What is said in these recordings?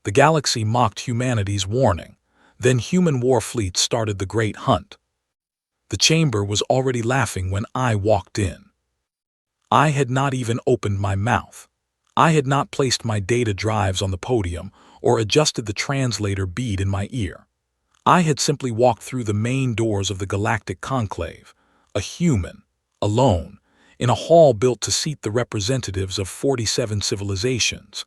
The galaxy mocked humanity's warning. Then human war fleets started the Great Hunt. The chamber was already laughing when I walked in. I had not even opened my mouth. I had not placed my data drives on the podium or adjusted the translator bead in my ear. I had simply walked through the main doors of the Galactic Conclave, a human, alone, in a hall built to seat the representatives of 47 civilizations.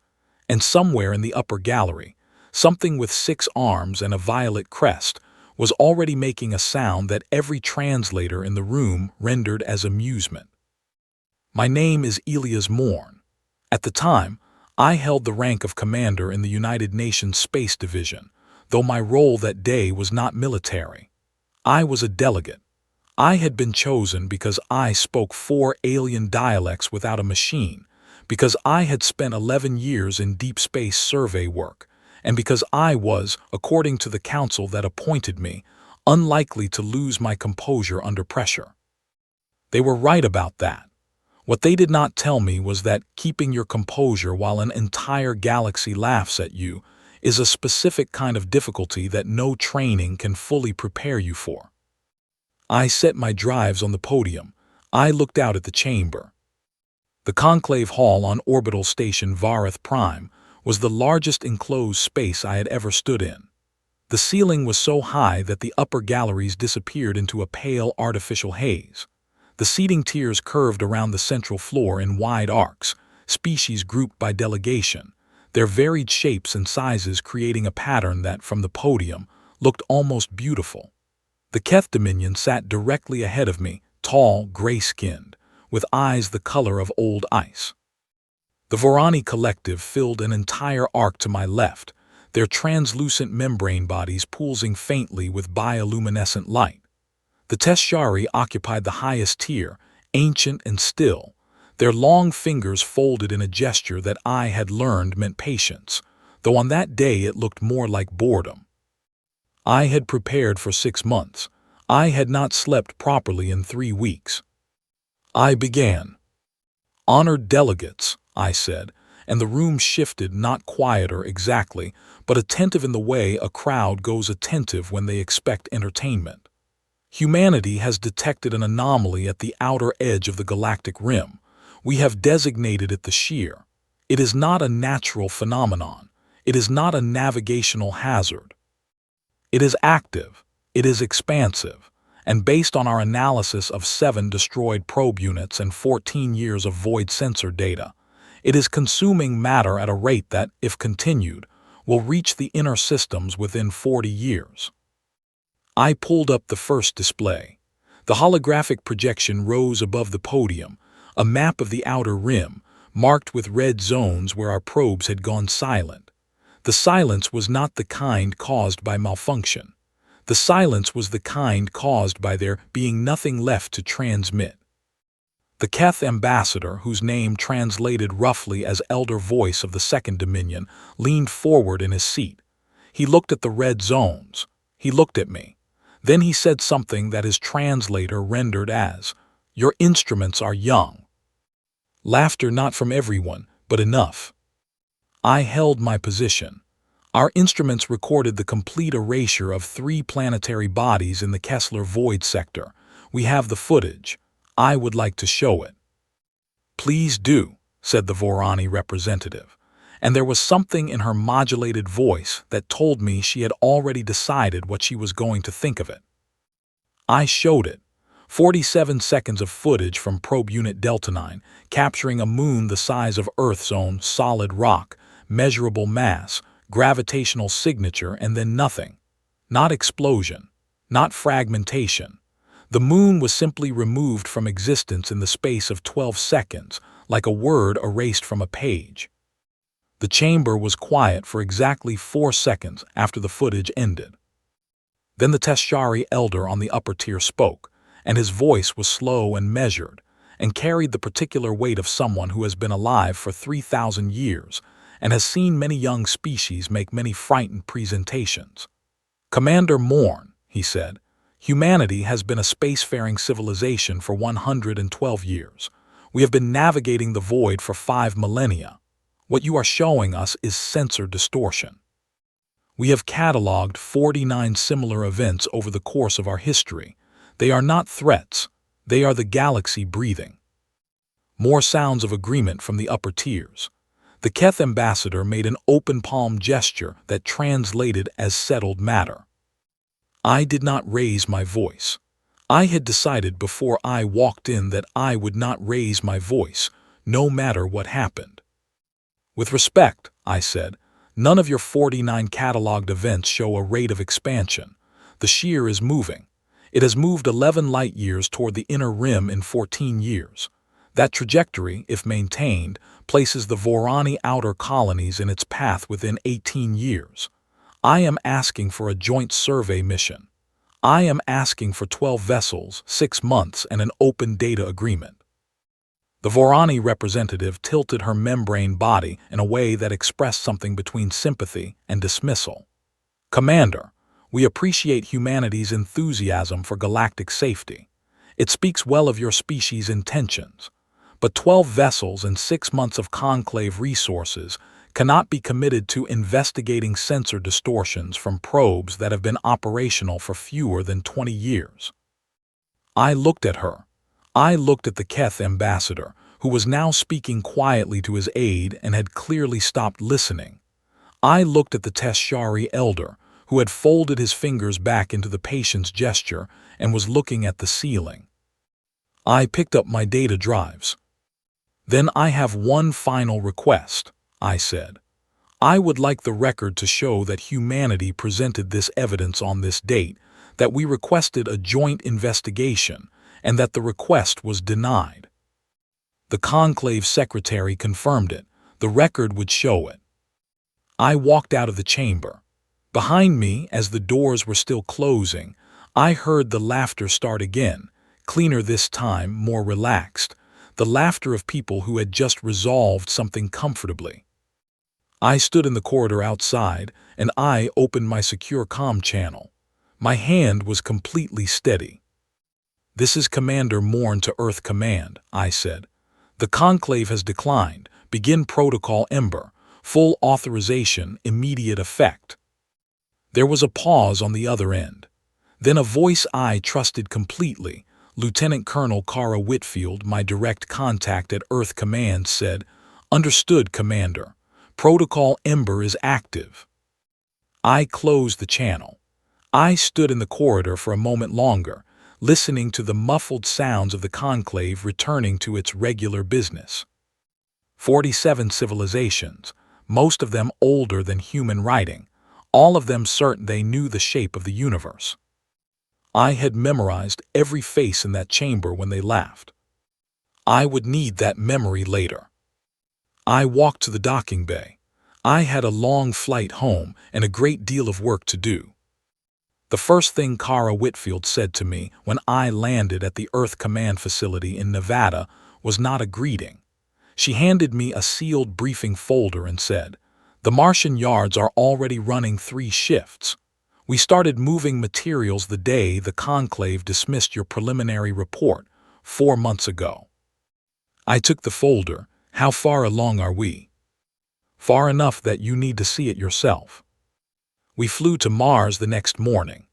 And somewhere in the upper gallery, something with 6 arms and a violet crest was already making a sound that every translator in the room rendered as amusement. My name is Elias Morn. At the time, I held the rank of commander in the United Nations Space Division, though my role that day was not military. I was a delegate. I had been chosen because I spoke 4 alien dialects without a machine, because I had spent 11 years in deep space survey work, and because I was, according to the council that appointed me, unlikely to lose my composure under pressure. They were right about that. What they did not tell me was that keeping your composure while an entire galaxy laughs at you is a specific kind of difficulty that no training can fully prepare you for. I set my drives on the podium. I looked out at the chamber. The conclave hall on orbital station Varath Prime was the largest enclosed space I had ever stood in. The ceiling was so high that the upper galleries disappeared into a pale artificial haze. The seating tiers curved around the central floor in wide arcs, species grouped by delegation, their varied shapes and sizes creating a pattern that, from the podium, looked almost beautiful. The Keth Dominion sat directly ahead of me, tall, gray-skinned, with eyes the color of old ice. The Vorani Collective filled an entire arc to my left, their translucent membrane bodies pulsing faintly with bioluminescent light. The Teshari occupied the highest tier, ancient and still, their long fingers folded in a gesture that I had learned meant patience, though on that day it looked more like boredom. I had prepared for 6 months. I had not slept properly in 3 weeks. I began. "Honored delegates," I said, and the room shifted, not quieter exactly, but attentive in the way a crowd goes attentive when they expect entertainment. Humanity has detected an anomaly at the outer edge of the galactic rim. We have designated it the shear. It is not a natural phenomenon. It is not a navigational hazard. It is active. It is expansive. And based on our analysis of 7 destroyed probe units and 14 years of void sensor data, it is consuming matter at a rate that, if continued, will reach the inner systems within 40 years. I pulled up the first display. The holographic projection rose above the podium, a map of the outer rim, marked with red zones where our probes had gone silent. The silence was not the kind caused by malfunction. The silence was the kind caused by there being nothing left to transmit. The Keth ambassador, whose name translated roughly as Elder Voice of the Second Dominion, leaned forward in his seat. He looked at the red zones. He looked at me. Then he said something that his translator rendered as, "Your instruments are young." Laughter not from everyone, but enough. I held my position. Our instruments recorded the complete erasure of 3 planetary bodies in the Kessler Void sector. We have the footage. I would like to show it. "Please do," said the Vorani representative, and there was something in her modulated voice that told me she had already decided what she was going to think of it. I showed it. 47 seconds of footage from Probe Unit Delta 9, capturing a moon the size of Earth's own solid rock, measurable mass, gravitational signature, and then nothing. Not explosion. Not fragmentation. The moon was simply removed from existence in the space of 12 seconds, like a word erased from a page. The chamber was quiet for exactly 4 seconds after the footage ended. Then the Teshari elder on the upper tier spoke, and his voice was slow and measured, and carried the particular weight of someone who has been alive for 3,000 years and has seen many young species make many frightened presentations. "Commander Morn," he said, "humanity has been a spacefaring civilization for 112 years. We have been navigating the void for 5 millennia. What you are showing us is sensor distortion. We have cataloged 49 similar events over the course of our history. They are not threats. They are the galaxy breathing. More sounds of agreement from the upper tiers. The Keth ambassador made an open palm gesture that translated as settled matter. I did not raise my voice. I had decided before I walked in that I would not raise my voice, no matter what happened. With respect, I said, none of your 49 cataloged events show a rate of expansion. The shear is moving. It has moved 11 light years toward the inner rim in 14 years. That trajectory, if maintained, places the Vorani outer colonies in its path within 18 years. I am asking for a joint survey mission. I am asking for 12 vessels, 6 months, and an open data agreement. The Vorani representative tilted her membrane body in a way that expressed something between sympathy and dismissal. Commander, we appreciate humanity's enthusiasm for galactic safety. It speaks well of your species' intentions. But 12 vessels and 6 months of conclave resources cannot be committed to investigating sensor distortions from probes that have been operational for fewer than 20 years. I looked at her. I looked at the Keth ambassador, who was now speaking quietly to his aide and had clearly stopped listening. I looked at the Teshari elder, who had folded his fingers back into the patient's gesture and was looking at the ceiling. I picked up my data drives. Then I have one final request, I said. I would like the record to show that humanity presented this evidence on this date, that we requested a joint investigation, and that the request was denied. The conclave secretary confirmed it. The record would show it. I walked out of the chamber. Behind me, as the doors were still closing, I heard the laughter start again, cleaner this time, more relaxed, the laughter of people who had just resolved something comfortably. I stood in the corridor outside, and I opened my secure comm channel. My hand was completely steady. "This is Commander Morn to Earth Command," I said. "The conclave has declined. Begin Protocol Ember. Full authorization, immediate effect." There was a pause on the other end. Then a voice I trusted completely, Lieutenant Colonel Kara Whitfield, my direct contact at Earth Command, said, "Understood, Commander. Protocol Ember is active." I closed the channel. I stood in the corridor for a moment longer, listening to the muffled sounds of the conclave returning to its regular business. 47 civilizations, most of them older than human writing, all of them certain they knew the shape of the universe. I had memorized every face in that chamber when they laughed. I would need that memory later. I walked to the docking bay. I had a long flight home and a great deal of work to do. The first thing Kara Whitfield said to me when I landed at the Earth Command facility in Nevada was not a greeting. She handed me a sealed briefing folder and said, "The Martian yards are already running 3 shifts. We started moving materials the day the conclave dismissed your preliminary report 4 months ago." I took the folder. "How far along are we?" "Far enough that you need to see it yourself." We flew to Mars the next morning.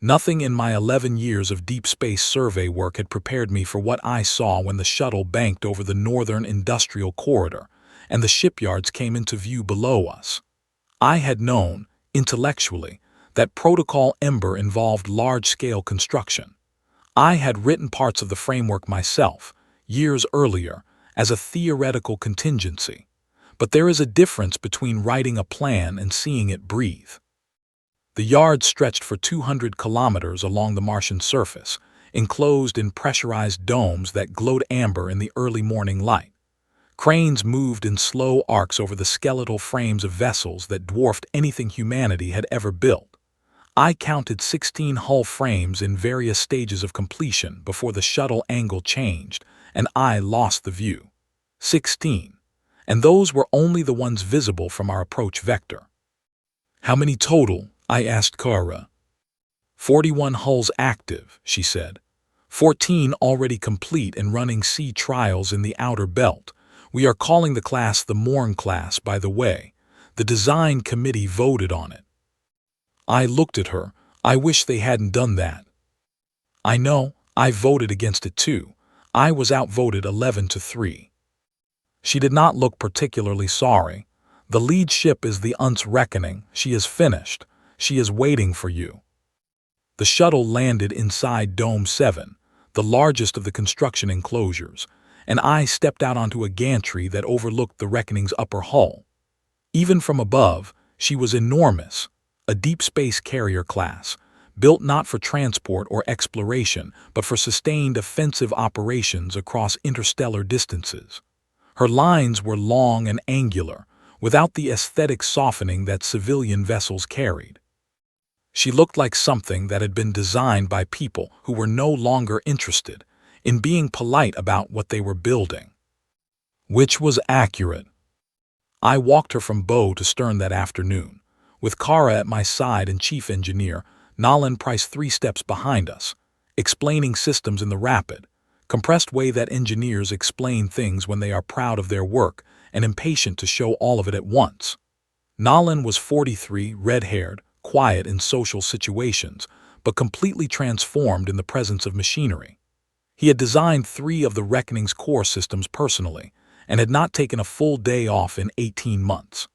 Nothing in my 11 years of deep space survey work had prepared me for what I saw when the shuttle banked over the northern industrial corridor and the shipyards came into view below us. I had known, intellectually, that Protocol Ember involved large-scale construction. I had written parts of the framework myself, years earlier, as a theoretical contingency. But there is a difference between writing a plan and seeing it breathe. The yard stretched for 200 kilometers along the Martian surface, enclosed in pressurized domes that glowed amber in the early morning light. Cranes moved in slow arcs over the skeletal frames of vessels that dwarfed anything humanity had ever built. I counted 16 hull frames in various stages of completion before the shuttle angle changed, and I lost the view. 16. And those were only the ones visible from our approach vector. "How many total?" I asked Kara. 41 hulls active, she said. 14 already complete and running sea trials in the outer belt. We are calling the class the Morn class, by the way. The design committee voted on it. I looked at her. I wish they hadn't done that. I know, I voted against it too. I was outvoted 11-3. She did not look particularly sorry. The lead ship is the Unt's reckoning. She is finished. She is waiting for you. The shuttle landed inside Dome 7, the largest of the construction enclosures, and I stepped out onto a gantry that overlooked the Reckoning's upper hull. Even from above, she was enormous, a deep space carrier class, built not for transport or exploration, but for sustained offensive operations across interstellar distances. Her lines were long and angular, without the aesthetic softening that civilian vessels carried. She looked like something that had been designed by people who were no longer interested in being polite about what they were building. Which was accurate. I walked her from bow to stern that afternoon, with Kara at my side and chief engineer, Nolan Price 3 steps behind us, explaining systems in the rapid, compressed way that engineers explain things when they are proud of their work and impatient to show all of it at once. Nolan was 43, red-haired, quiet in social situations, but completely transformed in the presence of machinery. He had designed 3 of the Reckoning's core systems personally, and had not taken a full day off in 18 months.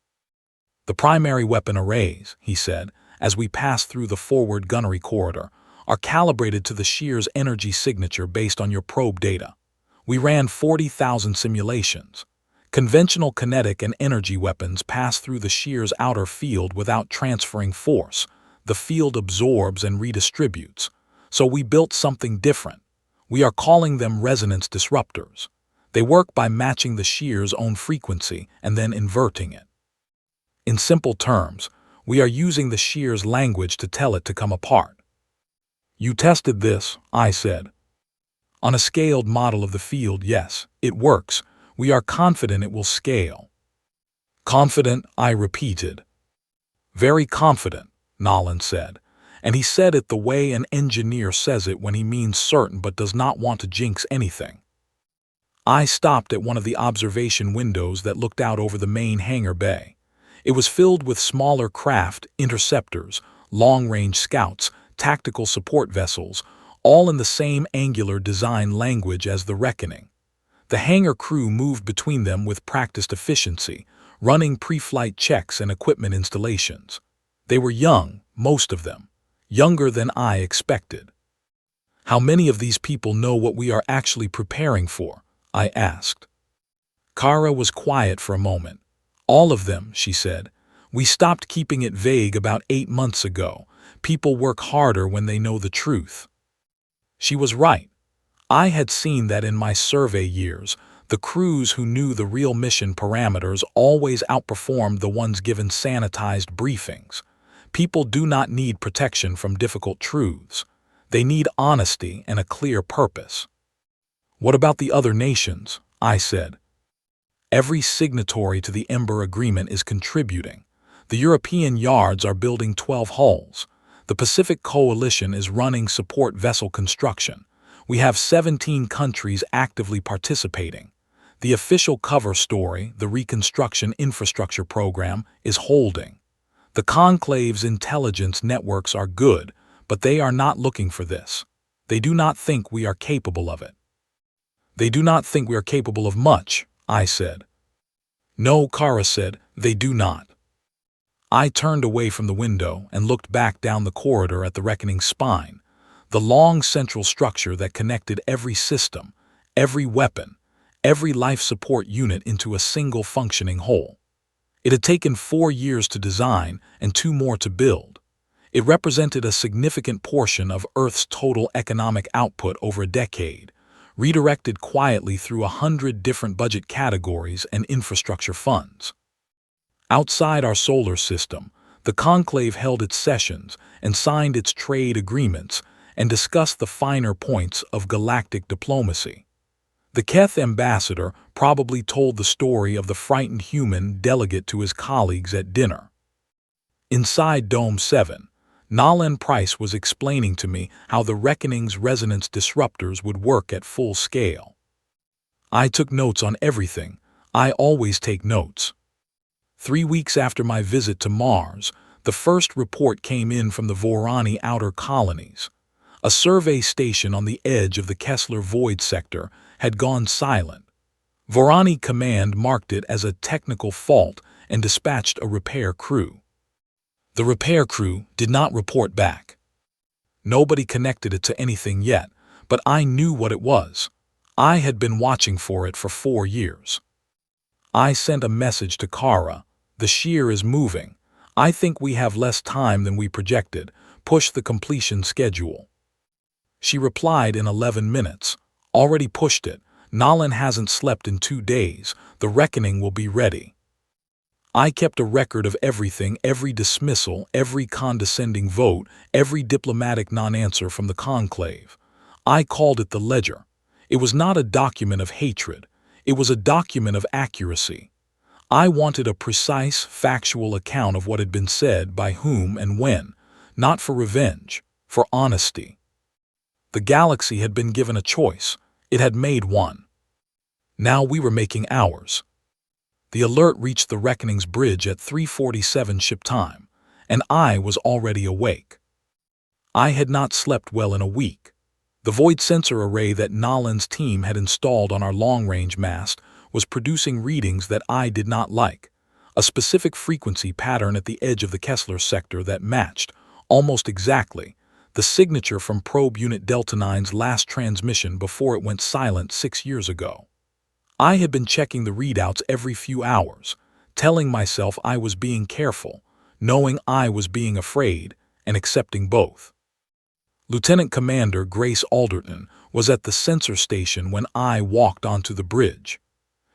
The primary weapon arrays, he said, as we passed through the forward gunnery corridor, are calibrated to the shear's energy signature based on your probe data. We ran 40,000 simulations. Conventional kinetic and energy weapons pass through the shear's outer field without transferring force. The field absorbs and redistributes. So we built something different. We are calling them resonance disruptors. They work by matching the shear's own frequency and then inverting it. In simple terms, we are using the shear's language to tell it to come apart. You tested this, I said. On a scaled model of the field, yes, it works. We are confident it will scale. Confident, I repeated. Very confident, Nolan said, and he said it the way an engineer says it when he means certain but does not want to jinx anything. I stopped at one of the observation windows that looked out over the main hangar bay. It was filled with smaller craft, interceptors, long-range scouts, tactical support vessels, all in the same angular design language as the Reckoning. The hangar crew moved between them with practiced efficiency, running pre-flight checks and equipment installations. They were young, most of them, younger than I expected. How many of these people know what we are actually preparing for? I asked. Kara was quiet for a moment. All of them, she said. We stopped keeping it vague about 8 months ago. People work harder when they know the truth. She was right. I had seen that in my survey years. The crews who knew the real mission parameters always outperformed the ones given sanitized briefings. People do not need protection from difficult truths. They need honesty and a clear purpose. What about the other nations? I said. Every signatory to the Ember Agreement is contributing. The European yards are building 12 hulls. The Pacific Coalition is running support vessel construction. We have 17 countries actively participating. The official cover story, the Reconstruction Infrastructure Program, is holding. The Conclave's intelligence networks are good, but they are not looking for this. They do not think we are capable of it. They do not think we are capable of much, I said. No, Kara said, they do not. I turned away from the window and looked back down the corridor at the Reckoning's spine, the long central structure that connected every system, every weapon, every life support unit into a single functioning whole. It had taken 4 years to design and 2 more to build. It represented a significant portion of Earth's total economic output over a decade, redirected quietly through 100 different budget categories and infrastructure funds. Outside our solar system, the conclave held its sessions and signed its trade agreements and discussed the finer points of galactic diplomacy. The Keth ambassador probably told the story of the frightened human delegate to his colleagues at dinner. Inside Dome 7, Nolan Price was explaining to me how the Reckoning's resonance disruptors would work at full scale. I took notes on everything. I always take notes. 3 weeks after my visit to Mars, the first report came in from the Vorani outer colonies. A survey station on the edge of the Kessler Void sector had gone silent. Vorani Command marked it as a technical fault and dispatched a repair crew. The repair crew did not report back. Nobody connected it to anything yet, but I knew what it was. I had been watching for it for 4 years. I sent a message to Kara. The shear is moving. I think we have less time than we projected. Push the completion schedule. She replied in 11 minutes. Already pushed it. Nolan hasn't slept in 2 days. The reckoning will be ready. I kept a record of everything, every dismissal, every condescending vote, every diplomatic non-answer from the conclave. I called it the ledger. It was not a document of hatred. It was a document of accuracy. I wanted a precise, factual account of what had been said, by whom and when, not for revenge, for honesty. The galaxy had been given a choice. It had made one. Now we were making ours. The alert reached the Reckoning's bridge at 3:47 ship time, and I was already awake. I had not slept well in a week. The void sensor array that Nolan's team had installed on our long-range mast was producing readings that I did not like, a specific frequency pattern at the edge of the Kessler sector that matched, almost exactly, the signature from probe unit Delta 9's last transmission before it went silent 6 years ago. I had been checking the readouts every few hours, telling myself I was being careful, knowing I was being afraid, and accepting both. Lieutenant Commander Grace Alderton was at the sensor station when I walked onto the bridge.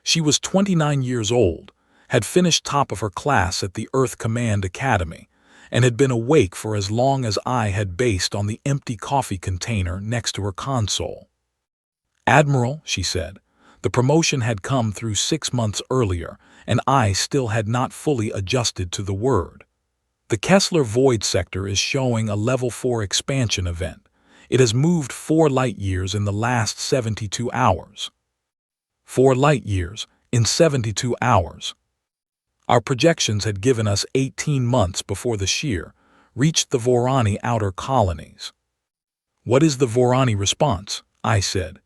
She was 29 years old, had finished top of her class at the Earth Command Academy, and had been awake for as long as I had based on the empty coffee container next to her console. "Admiral," she said, "the promotion had come through 6 months earlier, and I still had not fully adjusted to the word. The Kessler Void sector is showing a Level 4 expansion event. It has moved 4 light-years in the last 72 hours. 4 light-years in 72 hours. Our projections had given us 18 months before the shear reached the Vorani outer colonies." "What is the Vorani response?" I said.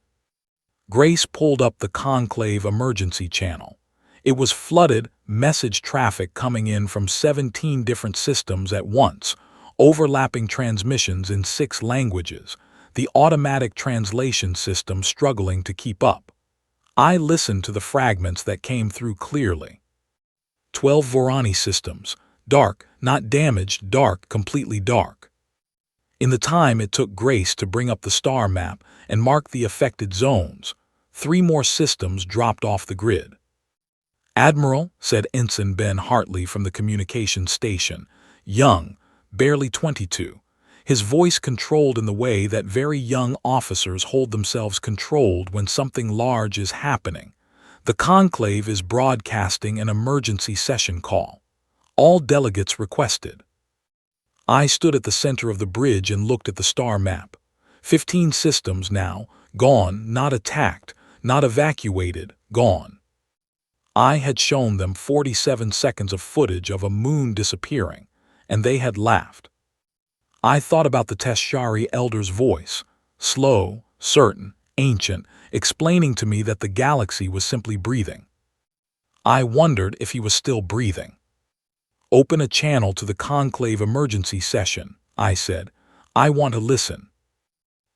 Grace pulled up the conclave emergency channel. It was flooded, message traffic coming in from 17 different systems at once, overlapping transmissions in 6 languages, the automatic translation system struggling to keep up. I listened to the fragments that came through clearly. 12 Vorani systems, dark, not damaged, dark, completely dark. In the time it took Grace to bring up the star map and mark the affected zones, 3 more systems dropped off the grid. "Admiral," said Ensign Ben Hartley from the communications station, young, barely 22, his voice controlled in the way that very young officers hold themselves controlled when something large is happening. "The conclave is broadcasting an emergency session call. All delegates requested." I stood at the center of the bridge and looked at the star map. 15 systems now, gone, not attacked, not evacuated, gone. I had shown them 47 seconds of footage of a moon disappearing, and they had laughed. I thought about the Teshari elder's voice, slow, certain, ancient, explaining to me that the galaxy was simply breathing. I wondered if he was still breathing. "Open a channel to the conclave emergency session," I said. "I want to listen."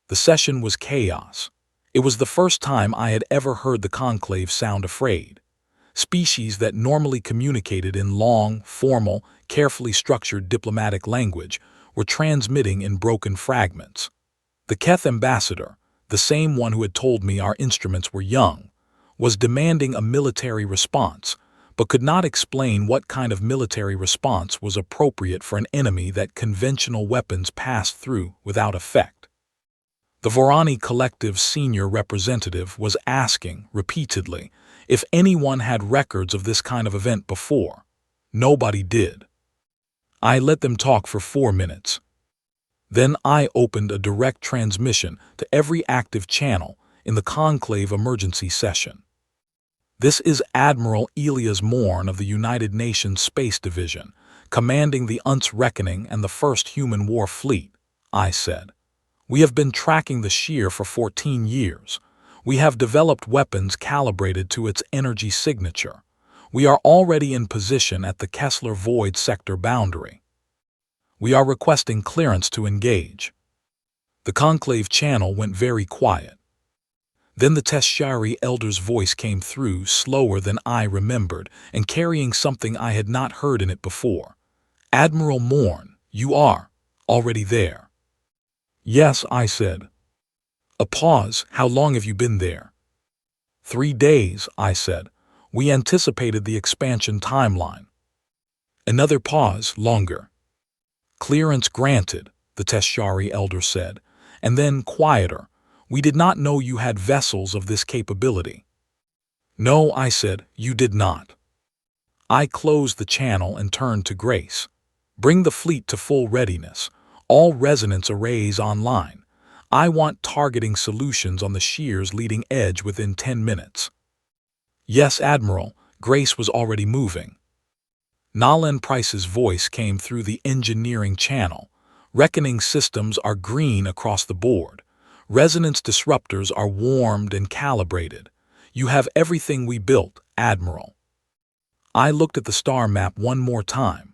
The session was chaos. It was the first time I had ever heard the conclave sound afraid. Species that normally communicated in long, formal, carefully structured diplomatic language were transmitting in broken fragments. The Keth ambassador, the same one who had told me our instruments were young, was demanding a military response, but could not explain what kind of military response was appropriate for an enemy that conventional weapons passed through without effect. The Vorani Collective's senior representative was asking, repeatedly, if anyone had records of this kind of event before. Nobody did. I let them talk for 4 minutes. Then I opened a direct transmission to every active channel in the conclave emergency session. "This is Admiral Elias Morn of the United Nations Space Division, commanding the Unt's Reckoning and the First Human War Fleet, I said. We have been tracking the shear for 14 years. We have developed weapons calibrated to its energy signature. We are already in position at the Kessler Void sector boundary. We are requesting clearance to engage. The conclave channel went very quiet. Then the Teshari elder's voice came through, slower than I remembered, and carrying something I had not heard in it before. Admiral Morn, you are already there. Yes, I said. A pause. How long have you been there? 3 days, I said. We anticipated the expansion timeline. Another pause, longer. Clearance granted, the Teshari elder said, and then quieter. We did not know you had vessels of this capability. No, I said, you did not. I closed the channel and turned to Grace. Bring the fleet to full readiness. All resonance arrays online. I want targeting solutions on the shear's leading edge within 10 minutes. Yes, Admiral, Grace was already moving. Nalen Price's voice came through the engineering channel. Reckoning systems are green across the board. Resonance disruptors are warmed and calibrated. You have everything we built, Admiral. I looked at the star map one more time.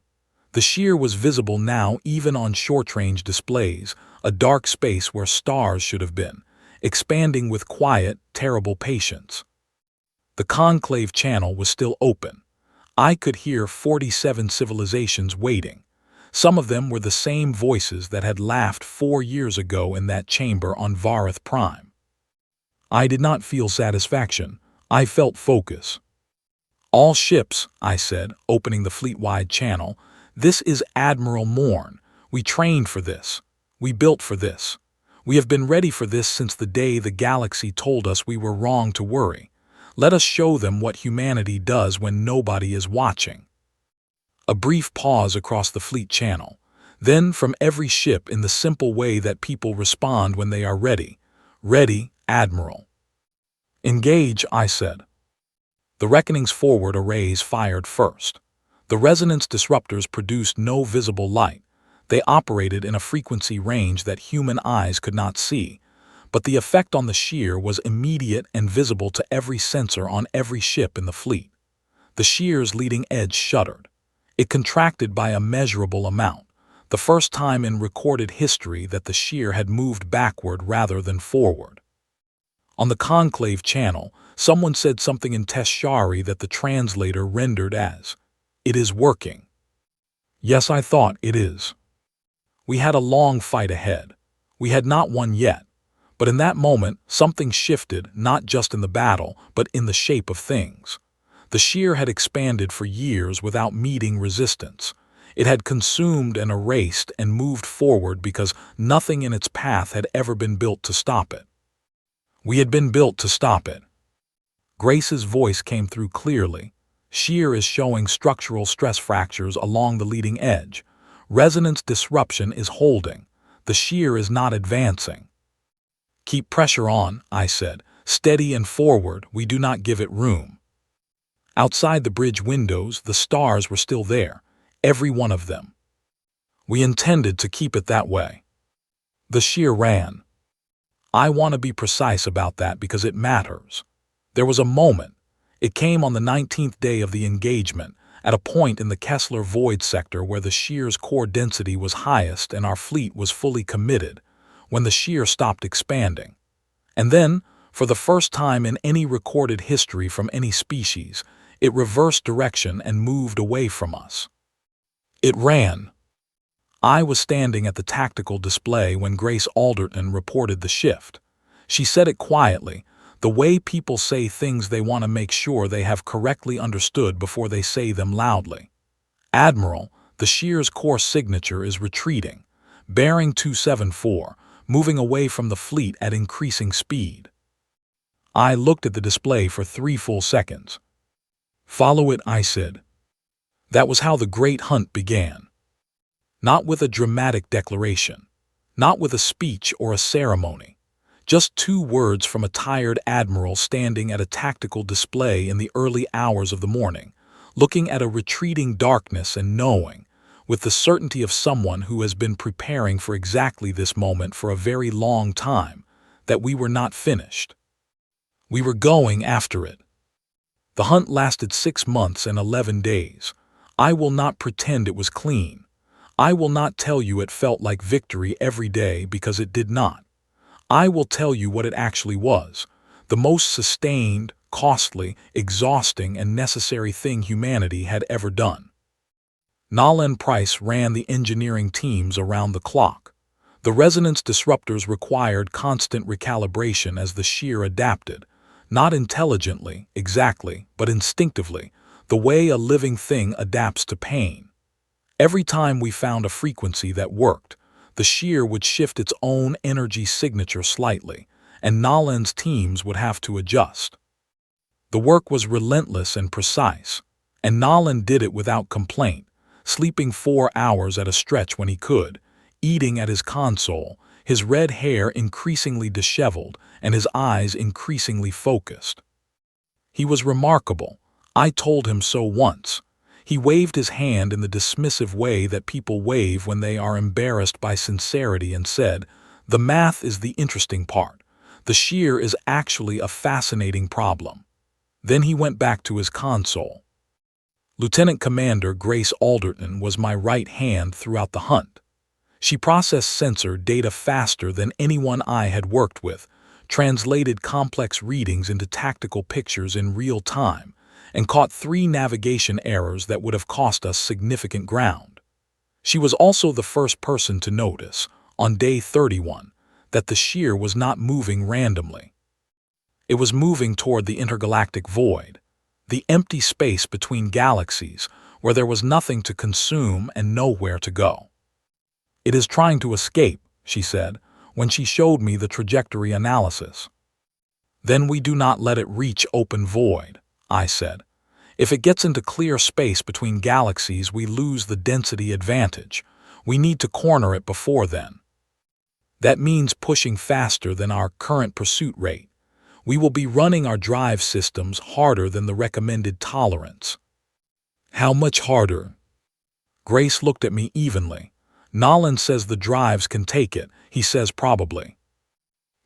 The shear was visible now even on short-range displays, a dark space where stars should have been, expanding with quiet, terrible patience. The conclave channel was still open. I could hear 47 civilizations waiting. Some of them were the same voices that had laughed 4 years ago in that chamber on Varith Prime. I did not feel satisfaction. I felt focus. All ships, I said, opening the fleet-wide channel. This is Admiral Morn. We trained for this. We built for this. We have been ready for this since the day the galaxy told us we were wrong to worry. Let us show them what humanity does when nobody is watching. A brief pause across the fleet channel. Then from every ship in the simple way that people respond when they are ready. Ready, Admiral. Engage, I said. The Reckoning's forward arrays fired first. The resonance disruptors produced no visible light. They operated in a frequency range that human eyes could not see, but the effect on the shear was immediate and visible to every sensor on every ship in the fleet. The shear's leading edge shuddered. It contracted by a measurable amount, the first time in recorded history that the shear had moved backward rather than forward. On the conclave channel, someone said something in Teshari that the translator rendered as, "It is working." Yes, I thought, it is. We had a long fight ahead. We had not won yet. But in that moment, something shifted, not just in the battle, but in the shape of things. The shear had expanded for years without meeting resistance. It had consumed and erased and moved forward because nothing in its path had ever been built to stop it. We had been built to stop it. Grace's voice came through clearly. Shear is showing structural stress fractures along the leading edge. Resonance disruption is holding. The shear is not advancing. Keep pressure on, I said. Steady and forward, we do not give it room. Outside the bridge windows, the stars were still there, every one of them. We intended to keep it that way. The shear ran. I want to be precise about that because it matters. There was a moment. It came on the 19th day of the engagement, at a point in the Kessler Void sector where the shear's core density was highest and our fleet was fully committed, when the shear stopped expanding. And then, for the first time in any recorded history from any species, it reversed direction and moved away from us. It ran. I was standing at the tactical display when Grace Alderton reported the shift. She said it quietly, the way people say things they want to make sure they have correctly understood before they say them loudly. Admiral, the shear's core signature is retreating, bearing 274, moving away from the fleet at increasing speed. I looked at the display for 3 full seconds. Follow it, I said. That was how the great hunt began. Not with a dramatic declaration, not with a speech or a ceremony. Just 2 words from a tired admiral standing at a tactical display in the early hours of the morning, looking at a retreating darkness and knowing, with the certainty of someone who has been preparing for exactly this moment for a very long time, that we were not finished. We were going after it. The hunt lasted 6 months and 11 days. I will not pretend it was clean. I will not tell you it felt like victory every day, because it did not. I will tell you what it actually was: the most sustained, costly, exhausting, and necessary thing humanity had ever done. Nolan Price ran the engineering teams around the clock. The resonance disruptors required constant recalibration as the shear adapted, not intelligently, exactly, but instinctively, the way a living thing adapts to pain. Every time we found a frequency that worked, the shear would shift its own energy signature slightly, and Nolan's teams would have to adjust. The work was relentless and precise, and Nolan did it without complaint, sleeping 4 hours at a stretch when he could, eating at his console, his red hair increasingly disheveled and his eyes increasingly focused. He was remarkable. I told him so once. He waved his hand in the dismissive way that people wave when they are embarrassed by sincerity and said, "The math is the interesting part. The shear is actually a fascinating problem." Then he went back to his console. Lieutenant Commander Grace Alderton was my right hand throughout the hunt. She processed sensor data faster than anyone I had worked with, translated complex readings into tactical pictures in real time, and caught 3 navigation errors that would have cost us significant ground. She was also the first person to notice, on day 31, that the shear was not moving randomly. It was moving toward the intergalactic void, the empty space between galaxies where there was nothing to consume and nowhere to go. "It is trying to escape," she said, when she showed me the trajectory analysis. "Then we do not let it reach open void," I said. "If it gets into clear space between galaxies, we lose the density advantage. We need to corner it before then. That means pushing faster than our current pursuit rate. We will be running our drive systems harder than the recommended tolerance." "How much harder?" Grace looked at me evenly. "Nolan says the drives can take it. He says probably."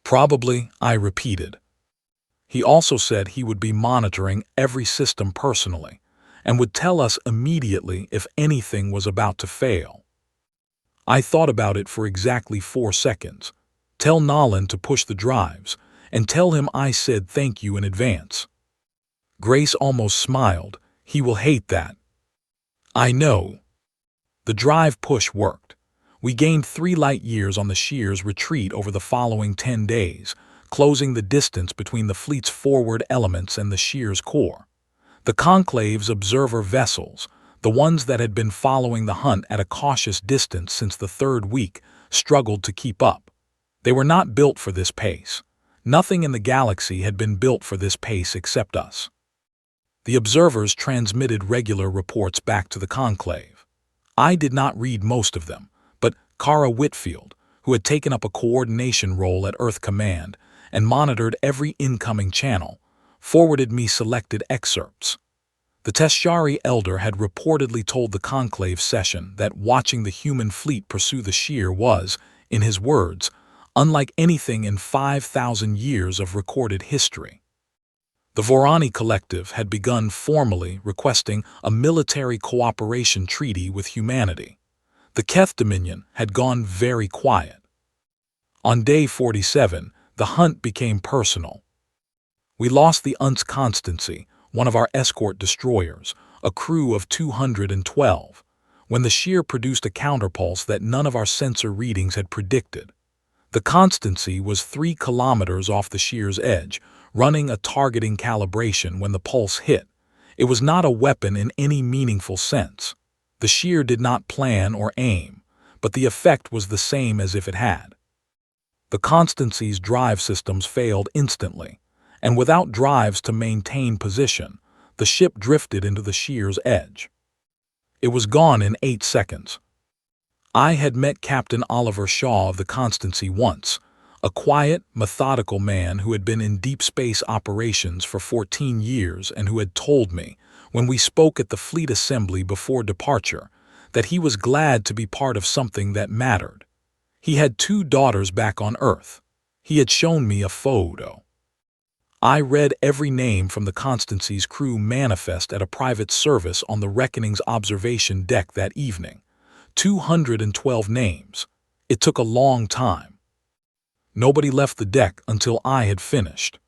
"Probably," I repeated. "He also said he would be monitoring every system personally, and would tell us immediately if anything was about to fail." I thought about it for exactly 4 seconds. Tell Nolan to push the drives, and tell him I said thank you in advance. Grace almost smiled. "He will hate that." "I know." The drive push worked. We gained 3 light-years on the shear's retreat over the following 10 days, closing the distance between the fleet's forward elements and the shear's core. The Conclave's observer vessels, the ones that had been following the hunt at a cautious distance since the 3rd week, struggled to keep up. They were not built for this pace. Nothing in the galaxy had been built for this pace except us. The observers transmitted regular reports back to the Conclave. I did not read most of them, but Kara Whitfield, who had taken up a coordination role at Earth Command and monitored every incoming channel, forwarded me selected excerpts. The Teshari Elder had reportedly told the Conclave session that watching the human fleet pursue the shear was, in his words, unlike anything in 5,000 years of recorded history. The Vorani Collective had begun formally requesting a military cooperation treaty with humanity. The Keth Dominion had gone very quiet. On day 47, the hunt became personal. We lost the Unce Constancy, one of our escort destroyers, a crew of 212, when the shear produced a counterpulse that none of our sensor readings had predicted. The Constancy was 3 kilometers off the shear's edge, running a targeting calibration when the pulse hit. It was not a weapon in any meaningful sense. The shear did not plan or aim, but the effect was the same as if it had. The Constancy's drive systems failed instantly, and without drives to maintain position, the ship drifted into the shear's edge. It was gone in 8 seconds. I had met Captain Oliver Shaw of the Constancy once, a quiet, methodical man who had been in deep space operations for 14 years and who had told me, when we spoke at the fleet assembly before departure, that he was glad to be part of something that mattered. He had 2 daughters back on Earth. He had shown me a photo. I read every name from the Constancy's crew manifest at a private service on the Reckoning's observation deck that evening. 212 names. It took a long time. Nobody left the deck until I had finished.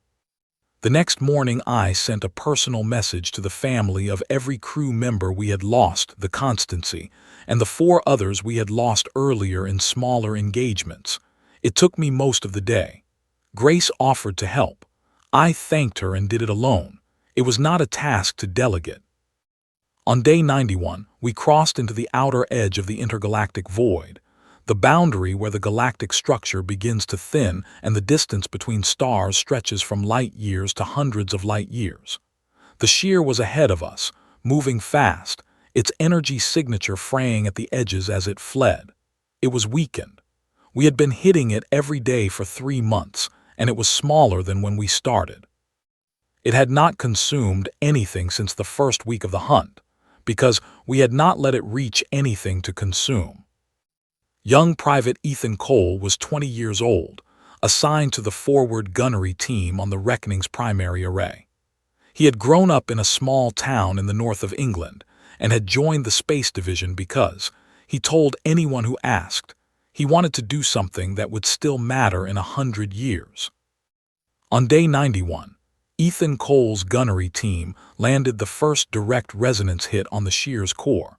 The next morning I sent a personal message to the family of every crew member we had lost, the Constancy, and the 4 others we had lost earlier in smaller engagements. It took me most of the day. Grace offered to help. I thanked her and did it alone. It was not a task to delegate. On day 91, we crossed into the outer edge of the intergalactic void, the boundary where the galactic structure begins to thin and the distance between stars stretches from light years to hundreds of light years. The shear was ahead of us, moving fast, its energy signature fraying at the edges as it fled. It was weakened. We had been hitting it every day for 3 months, and it was smaller than when we started. It had not consumed anything since the first week of the hunt, because we had not let it reach anything to consume. Young Private Ethan Cole was 20 years old, assigned to the forward gunnery team on the Reckoning's primary array. He had grown up in a small town in the north of England and had joined the Space Division because, he told anyone who asked, he wanted to do something that would still matter in 100 years. On day 91, Ethan Cole's gunnery team landed the first direct resonance hit on the shear's core,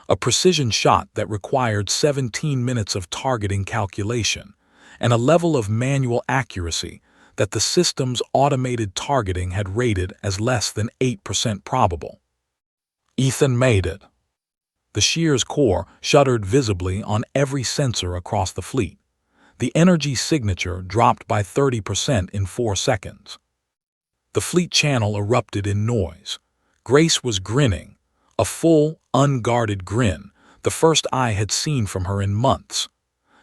a precision shot that required 17 minutes of targeting calculation and a level of manual accuracy that the system's automated targeting had rated as less than 8% probable. Ethan made it. The shear's core shuddered visibly on every sensor across the fleet. The energy signature dropped by 30% in 4 seconds. The fleet channel erupted in noise. Grace was grinning, a full, unguarded grin, the first I had seen from her in months.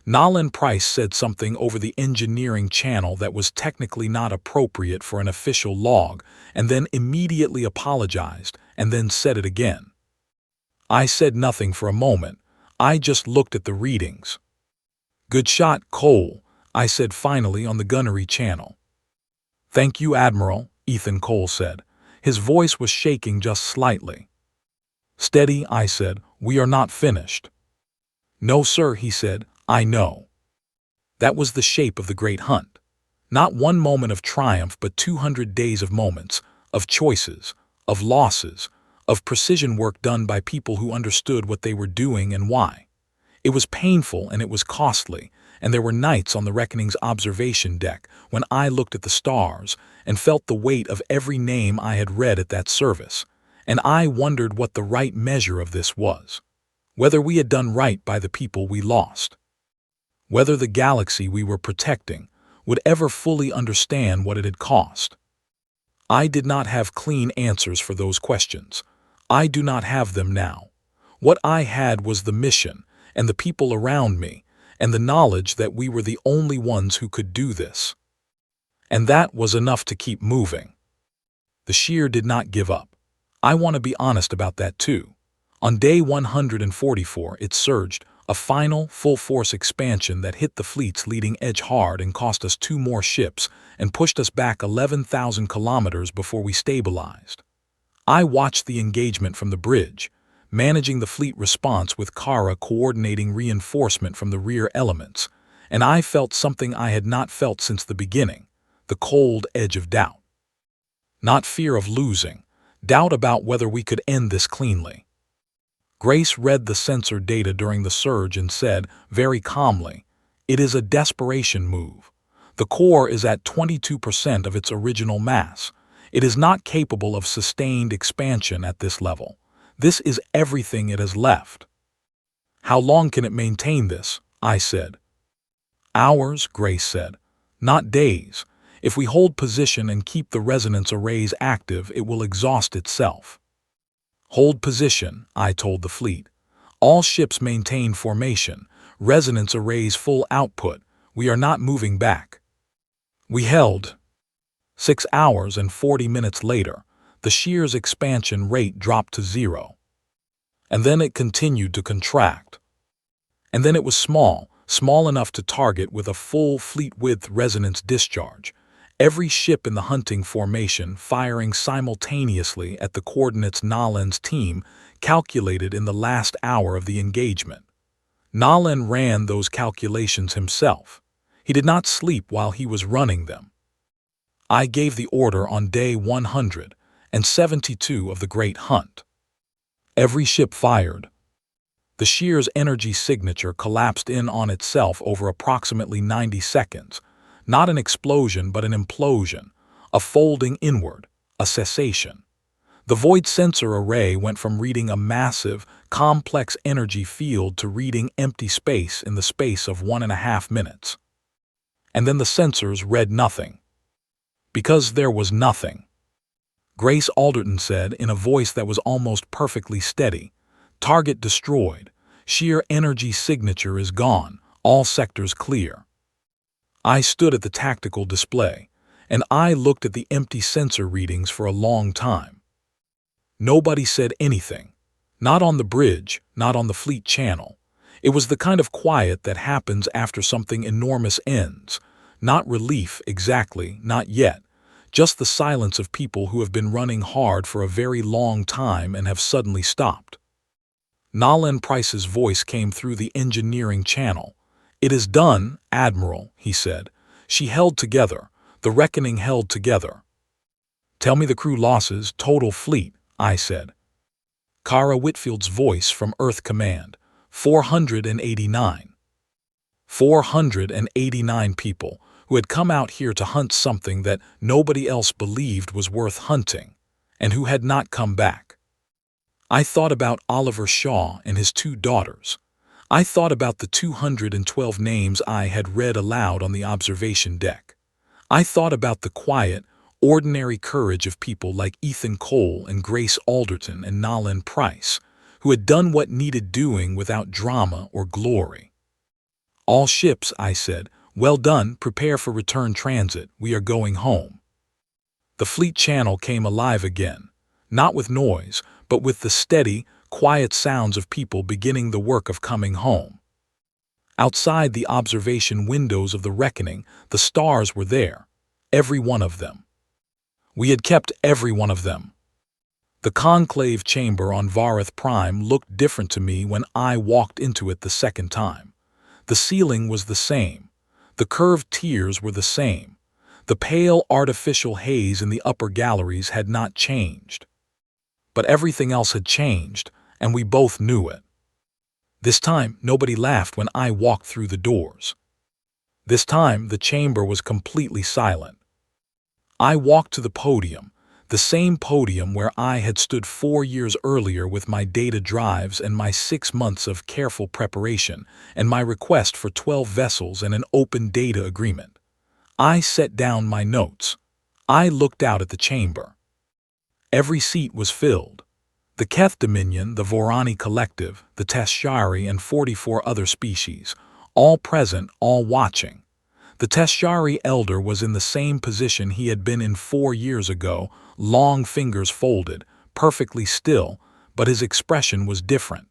Nolan Price said something over the engineering channel that was technically not appropriate for an official log, and then immediately apologized, and then said it again. I said nothing for a moment. I just looked at the readings. "Good shot, Cole," I said finally on the gunnery channel. "Thank you, Admiral," Ethan Cole said. His voice was shaking just slightly. "Steady," I said. "We are not finished." "No, sir," he said. "I know." That was the shape of the Great Hunt. Not one moment of triumph, but 200 days of moments, of choices, of losses, of precision work done by people who understood what they were doing and why. It was painful and it was costly, and there were nights on the Reckoning's observation deck when I looked at the stars and felt the weight of every name I had read at that service, and I wondered what the right measure of this was. Whether we had done right by the people we lost. Whether the galaxy we were protecting would ever fully understand what it had cost. I did not have clean answers for those questions. I do not have them now. What I had was the mission and the people around me and the knowledge that we were the only ones who could do this. And that was enough to keep moving. The shear did not give up. I want to be honest about that too. On day 144 it surged, a final, full-force expansion that hit the fleet's leading edge hard and cost us 2 more ships and pushed us back 11,000 kilometers before we stabilized. I watched the engagement from the bridge, managing the fleet response with Kara coordinating reinforcement from the rear elements, and I felt something I had not felt since the beginning, the cold edge of doubt. Not fear of losing, doubt about whether we could end this cleanly. Grace read the sensor data during the surge and said, very calmly, "It is a desperation move. The core is at 22% of its original mass. It is not capable of sustained expansion at this level. This is everything it has left." "How long can it maintain this?" I said. "Hours," Grace said. "Not days. If we hold position and keep the resonance arrays active, it will exhaust itself." "Hold position," I told the fleet. "All ships maintain formation. Resonance arrays full output. We are not moving back." We held. 6 hours and 40 minutes later, the shear's expansion rate dropped to 0. And then it continued to contract. And then it was small, small enough to target with a full fleet-width resonance discharge, every ship in the hunting formation firing simultaneously at the coordinates Nalen's team calculated in the last hour of the engagement. Nalen ran those calculations himself. He did not sleep while he was running them. I gave the order on day 172 of the Great Hunt. Every ship fired. The shear's energy signature collapsed in on itself over approximately 90 seconds. Not an explosion, but an implosion, a folding inward, a cessation. The void sensor array went from reading a massive, complex energy field to reading empty space in the space of 1.5 minutes. And then the sensors read nothing. Because there was nothing. Grace Alderton said in a voice that was almost perfectly steady, "Target destroyed. Sheer energy signature is gone. All sectors clear." I stood at the tactical display, and I looked at the empty sensor readings for a long time. Nobody said anything. Not on the bridge, not on the fleet channel. It was the kind of quiet that happens after something enormous ends. Not relief exactly, not yet. Just the silence of people who have been running hard for a very long time and have suddenly stopped. Nalen Price's voice came through the engineering channel. "It is done, Admiral," he said. "She held together. The reckoning held together." "Tell me the crew losses, total fleet," I said. Kara Whitfield's voice from Earth Command. 489. 489 people who had come out here to hunt something that nobody else believed was worth hunting, and who had not come back. I thought about Oliver Shaw and his 2 daughters. I thought about the 212 names I had read aloud on the observation deck. I thought about the quiet, ordinary courage of people like Ethan Cole and Grace Alderton and Nalen Price, who had done what needed doing without drama or glory. "All ships," I said, "well done, prepare for return transit, we are going home." The fleet channel came alive again, not with noise, but with the steady, quiet sounds of people beginning the work of coming home. Outside the observation windows of the reckoning, the stars were there, every one of them. We had kept every one of them. The conclave chamber on Vareth Prime looked different to me when I walked into it the second time. The ceiling was the same. The curved tiers were the same. The pale artificial haze in the upper galleries had not changed. But everything else had changed, and we both knew it. This time, nobody laughed when I walked through the doors. This time, the chamber was completely silent. I walked to the podium, the same podium where I had stood 4 years earlier with my data drives and my 6 months of careful preparation and my request for 12 vessels and an open data agreement. I set down my notes. I looked out at the chamber. Every seat was filled. The Keth Dominion, the Vorani Collective, the Teshari, and 44 other species, all present, all watching. The Teshari elder was in the same position he had been in 4 years ago, long fingers folded, perfectly still, but his expression was different.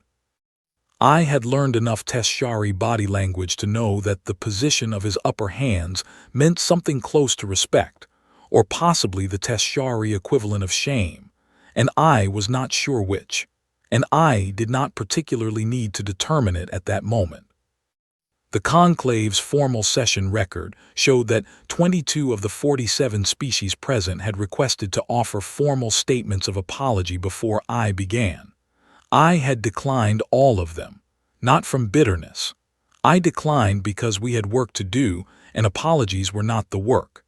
I had learned enough Teshari body language to know that the position of his upper hands meant something close to respect, or possibly the Teshari equivalent of shame, and I was not sure which, and I did not particularly need to determine it at that moment. The conclave's formal session record showed that 22 of the 47 species present had requested to offer formal statements of apology before I began. I had declined all of them, not from bitterness. I declined because we had work to do and apologies were not the work.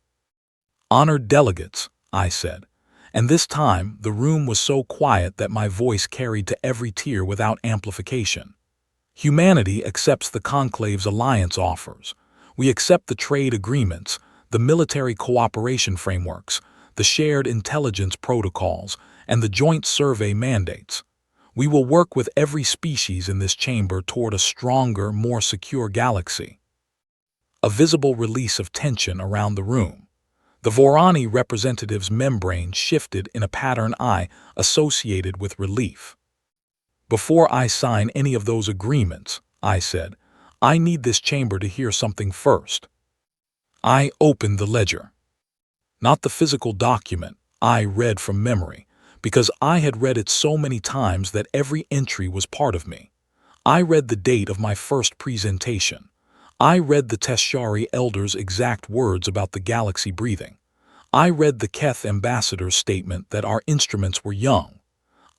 "Honored delegates," I said, and this time the room was so quiet that my voice carried to every tier without amplification. Humanity accepts the conclave's alliance offers. We accept the trade agreements, the military cooperation frameworks, the shared intelligence protocols, and the joint survey mandates. We will work with every species in this chamber toward a stronger, more secure galaxy. A visible release of tension around the room. The Vorani representative's membrane shifted in a pattern I associated with relief. Before I sign any of those agreements, I said, I need this chamber to hear something first. I opened the ledger. Not the physical document, I read from memory, because I had read it so many times that every entry was part of me. I read the date of my first presentation. I read the Teshari Elder's exact words about the galaxy breathing. I read the Keth ambassador's statement that our instruments were young.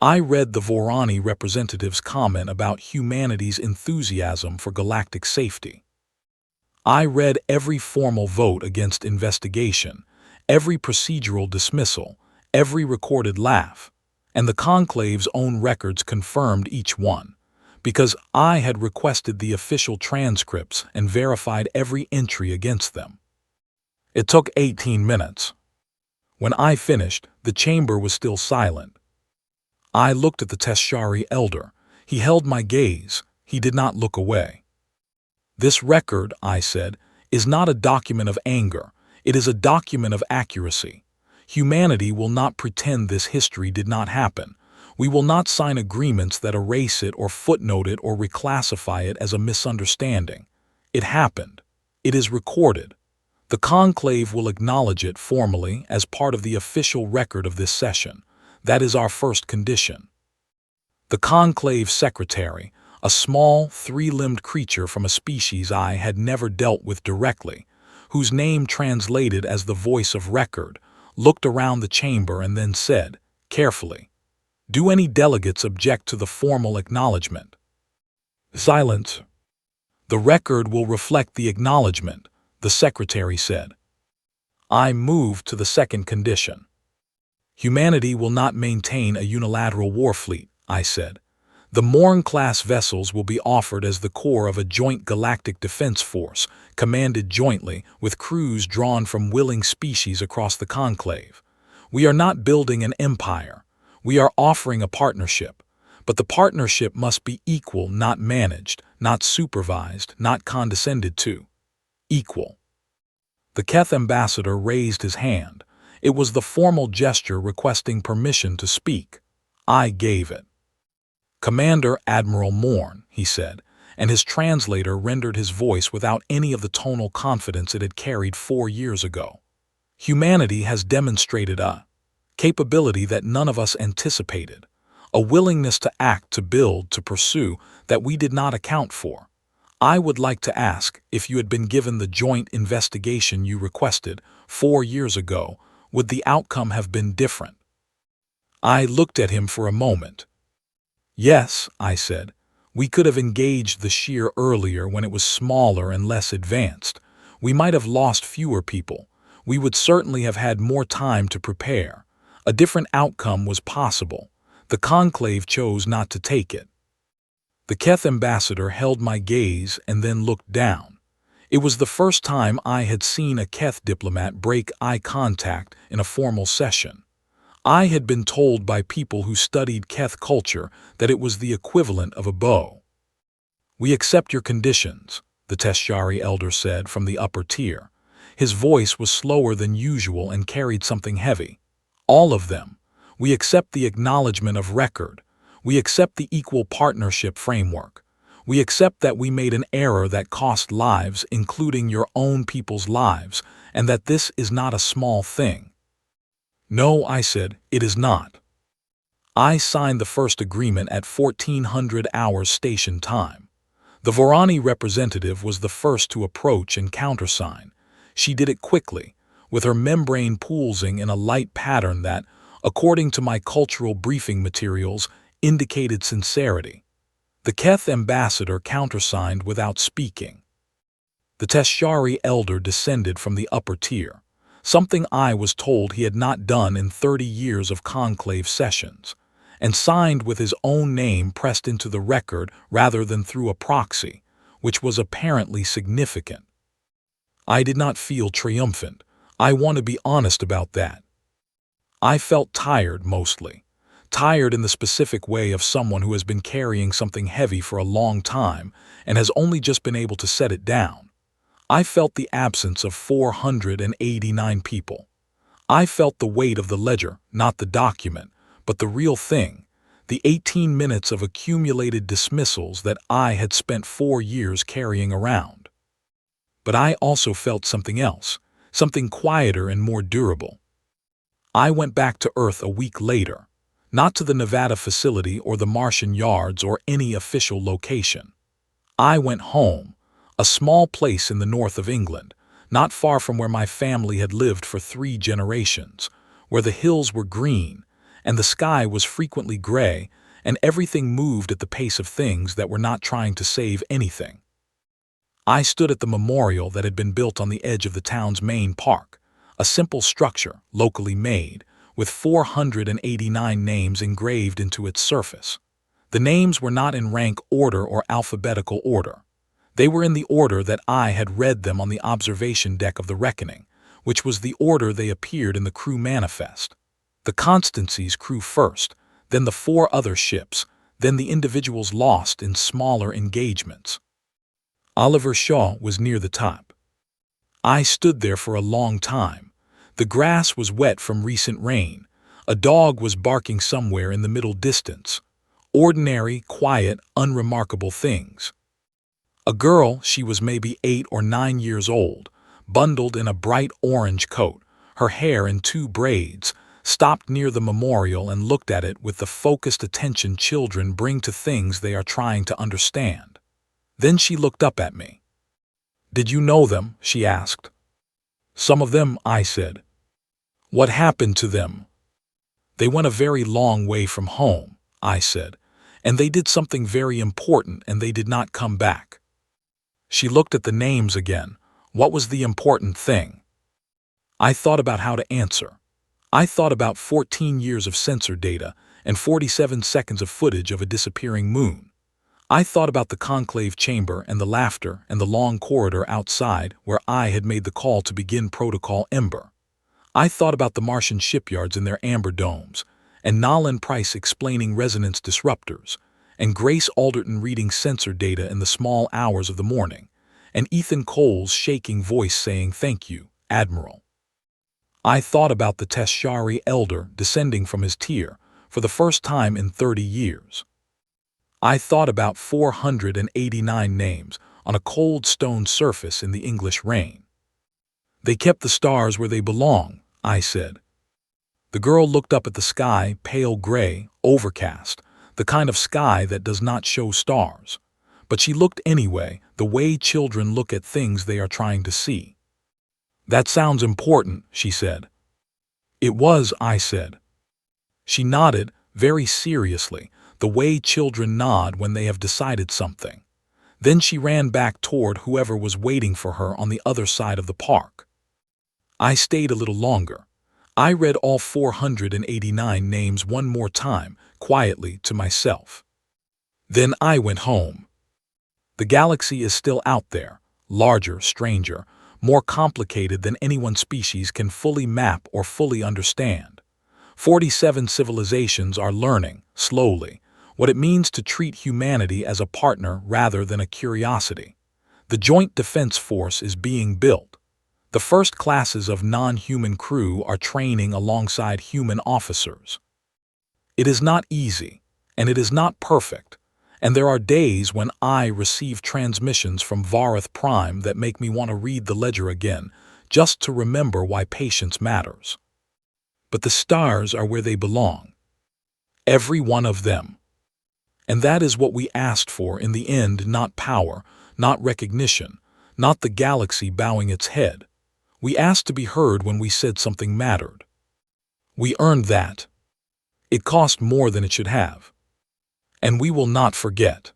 I read the Vorani representative's comment about humanity's enthusiasm for galactic safety. I read every formal vote against investigation, every procedural dismissal, every recorded laugh, and the conclave's own records confirmed each one, because I had requested the official transcripts and verified every entry against them. It took 18 minutes. When I finished, the chamber was still silent. I looked at the Teshari elder. He held my gaze. He did not look away. This record, I said, is not a document of anger. It is a document of accuracy. Humanity will not pretend this history did not happen. We will not sign agreements that erase it or footnote it or reclassify it as a misunderstanding. It happened. It is recorded. The conclave will acknowledge it formally as part of the official record of this session. That is our first condition. The conclave secretary, a small, three-limbed creature from a species I had never dealt with directly, whose name translated as the voice of record, looked around the chamber and then said, carefully, "Do any delegates object to the formal acknowledgement?" Silence. "The record will reflect the acknowledgement," the secretary said. I moved to the second condition. Humanity will not maintain a unilateral war fleet, I said. The Morn-class vessels will be offered as the core of a joint galactic defense force, commanded jointly, with crews drawn from willing species across the conclave. We are not building an empire. We are offering a partnership. But the partnership must be equal, not managed, not supervised, not condescended to. Equal. The Keth ambassador raised his hand. It was the formal gesture requesting permission to speak. I gave it. "Commander Admiral Morn," he said, and his translator rendered his voice without any of the tonal confidence it had carried 4 years ago. "Humanity has demonstrated a capability that none of us anticipated, a willingness to act, to build, to pursue that we did not account for. I would like to ask, if you had been given the joint investigation you requested 4 years ago, would the outcome have been different?" I looked at him for a moment. "Yes," I said. "We could have engaged the shear earlier when it was smaller and less advanced. We might have lost fewer people. We would certainly have had more time to prepare. A different outcome was possible. The conclave chose not to take it." The Keth ambassador held my gaze and then looked down. It was the first time I had seen a Keth diplomat break eye contact in a formal session. I had been told by people who studied Keth culture that it was the equivalent of a bow. "We accept your conditions," the Teshari elder said from the upper tier. His voice was slower than usual and carried something heavy. "All of them. We accept the acknowledgement of record. We accept the equal partnership framework. We accept that we made an error that cost lives, including your own people's lives, and that this is not a small thing." "No," I said, "it is not." I signed the first agreement at 1400 hours station time. The Vorani representative was the first to approach and countersign. She did it quickly, with her membrane pulsing in a light pattern that, according to my cultural briefing materials, indicated sincerity. The Keth ambassador countersigned without speaking. The Teshari elder descended from the upper tier, something I was told he had not done in 30 years of conclave sessions, and signed with his own name pressed into the record rather than through a proxy, which was apparently significant. I did not feel triumphant. I want to be honest about that. I felt tired mostly. Tired in the specific way of someone who has been carrying something heavy for a long time and has only just been able to set it down. I felt the absence of 489 people. I felt the weight of the ledger, not the document, but the real thing, the 18 minutes of accumulated dismissals that I had spent 4 years carrying around. But I also felt something else, something quieter and more durable. I went back to Earth a week later, not to the Nevada facility or the Martian yards or any official location. I went home, a small place in the north of England, not far from where my family had lived for 3 generations, where the hills were green, and the sky was frequently gray, and everything moved at the pace of things that were not trying to save anything. I stood at the memorial that had been built on the edge of the town's main park, a simple structure, locally made, with 489 names engraved into its surface. The names were not in rank order or alphabetical order. They were in the order that I had read them on the observation deck of the Reckoning, which was the order they appeared in the crew manifest. The Constancy's crew first, then the 4 other ships, then the individuals lost in smaller engagements. Oliver Shaw was near the top. I stood there for a long time. The grass was wet from recent rain. A dog was barking somewhere in the middle distance. Ordinary, quiet, unremarkable things. A girl, she was maybe 8 or 9 years old, bundled in a bright orange coat, her hair in 2 braids, stopped near the memorial and looked at it with the focused attention children bring to things they are trying to understand. Then she looked up at me. "Did you know them?" she asked. "Some of them," I said. "What happened to them?" "They went a very long way from home," I said, "and they did something very important and they did not come back." She looked at the names again. What was the important thing? I thought about how to answer. I thought about 14 years of sensor data and 47 seconds of footage of a disappearing moon. I thought about the conclave chamber and the laughter and the long corridor outside where I had made the call to begin Protocol Ember. I thought about the Martian shipyards in their amber domes, and Nolan Price explaining resonance disruptors, and Grace Alderton reading sensor data in the small hours of the morning, and Ethan Cole's shaking voice saying, "Thank you, Admiral." I thought about the Teshari elder descending from his tier for the first time in 30 years. I thought about 489 names on a cold stone surface in the English rain. "They kept the stars where they belong," I said. The girl looked up at the sky, pale gray, overcast, the kind of sky that does not show stars. But she looked anyway, the way children look at things they are trying to see. "That sounds important," she said. "It was," I said. She nodded, very seriously, the way children nod when they have decided something. Then she ran back toward whoever was waiting for her on the other side of the park. I stayed a little longer. I read all 489 names one more time, quietly to myself. Then I went home. The galaxy is still out there, larger, stranger, more complicated than any one species can fully map or fully understand. 47 civilizations are learning, slowly, what it means to treat humanity as a partner rather than a curiosity. The Joint Defense Force is being built. The first classes of non-human crew are training alongside human officers. It is not easy, and it is not perfect, and there are days when I receive transmissions from Varath Prime that make me want to read the ledger again, just to remember why patience matters. But the stars are where they belong. Every one of them. And that is what we asked for in the end, not power, not recognition, not the galaxy bowing its head. We asked to be heard when we said something mattered. We earned that. It cost more than it should have. And we will not forget.